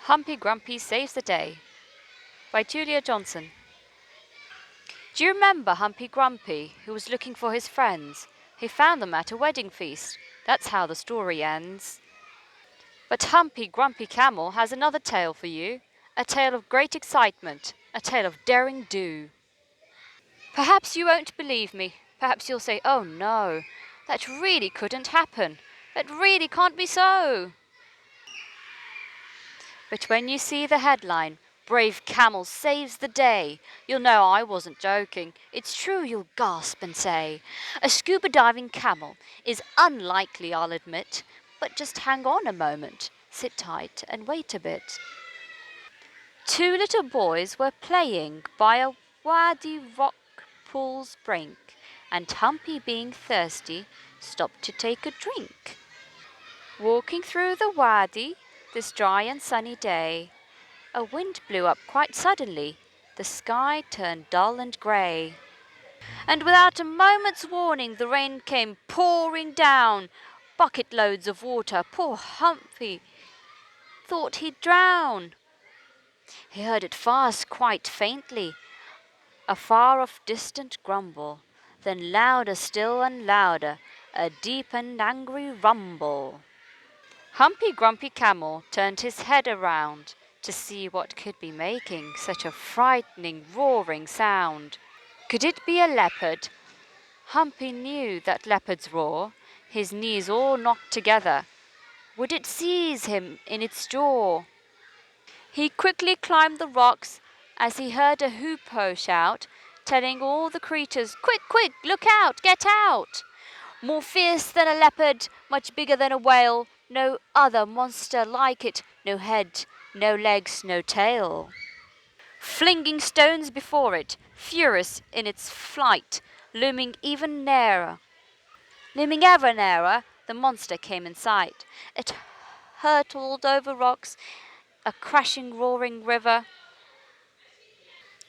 Humpy Grumpy Saves the Day by Julia Johnson. Do you remember Humpy Grumpy, who was looking for his friends? He found them at a wedding feast. That's how the story ends. But Humpy Grumpy Camel has another tale for you, a tale of great excitement, a tale of daring do. Perhaps you won't believe me. Perhaps you'll say, "Oh no, that really couldn't happen. That really can't be so." But when you see the headline, "Brave Camel Saves the Day," you'll know I wasn't joking. It's true, you'll gasp and say. A scuba diving camel is unlikely, I'll admit, but just hang on a moment, sit tight and wait a bit. Two little boys were playing by a wadi rock pool's brink, and Humpy, being thirsty, stopped to take a drink. Walking through the wadi this dry and sunny day, a wind blew up quite suddenly. The sky turned dull and grey. And without a moment's warning, the rain came pouring down. Bucket loads of water. Poor Humpy thought he'd drown. He heard it fast, quite faintly, a far-off distant grumble, then louder still and louder, a deep and angry rumble. Humpy Grumpy Camel turned his head around to see what could be making such a frightening, roaring sound. Could it be a leopard? Humpy knew that leopards roar, his knees all knocked together. Would it seize him in its jaw? He quickly climbed the rocks as he heard a hoopoe shout, telling all the creatures, "Quick, quick, look out, get out! More fierce than a leopard, much bigger than a whale, no other monster like it, no head, no legs, no tail." Flinging stones before it, furious in its flight, looming ever nearer, the monster came in sight. It hurtled over rocks, a crashing, roaring river,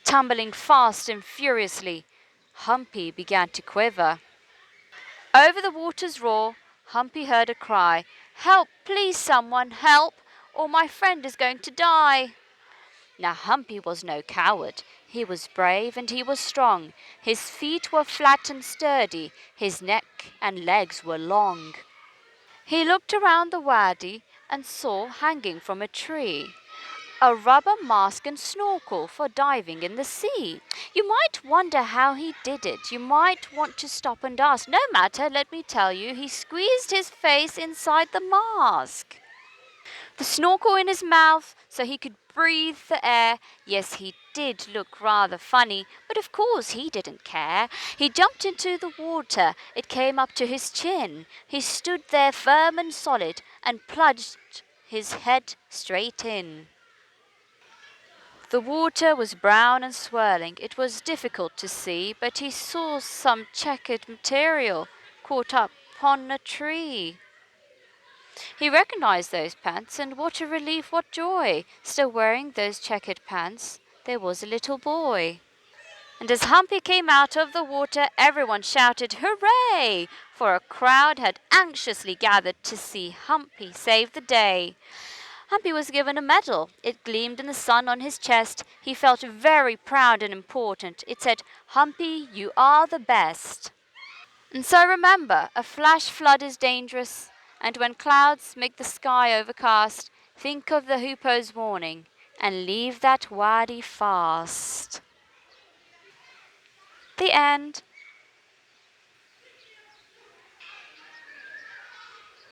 tumbling fast and furiously. Humpy began to quiver. Over the water's roar, Humpy heard a cry, "Help, please someone, help, or my friend is going to die." Now Humpy was no coward. He was brave and he was strong. His feet were flat and sturdy. His neck and legs were long. He looked around the wadi and saw, hanging from a tree, a rubber mask and snorkel for diving in the sea. You might wonder how he did it. You might want to stop and ask. No matter, let me tell you, he squeezed his face inside the mask. The snorkel in his mouth so he could breathe the air. Yes, he did look rather funny, but of course he didn't care. He jumped into the water. It came up to his chin. He stood there firm and solid and plunged his head straight in. The water was brown and swirling. It was difficult to see, but he saw some checkered material caught up on a tree. He recognized those pants, and what a relief, what joy! Still wearing those checkered pants, there was a little boy. And as Humpy came out of the water, everyone shouted, "Hooray!" For a crowd had anxiously gathered to see Humpy save the day. Humpy was given a medal. It gleamed in the sun on his chest. He felt very proud and important. It said, "Humpy, you are the best." And so remember, a flash flood is dangerous, and when clouds make the sky overcast, think of the hoopoe's warning and leave that wadi fast. The end.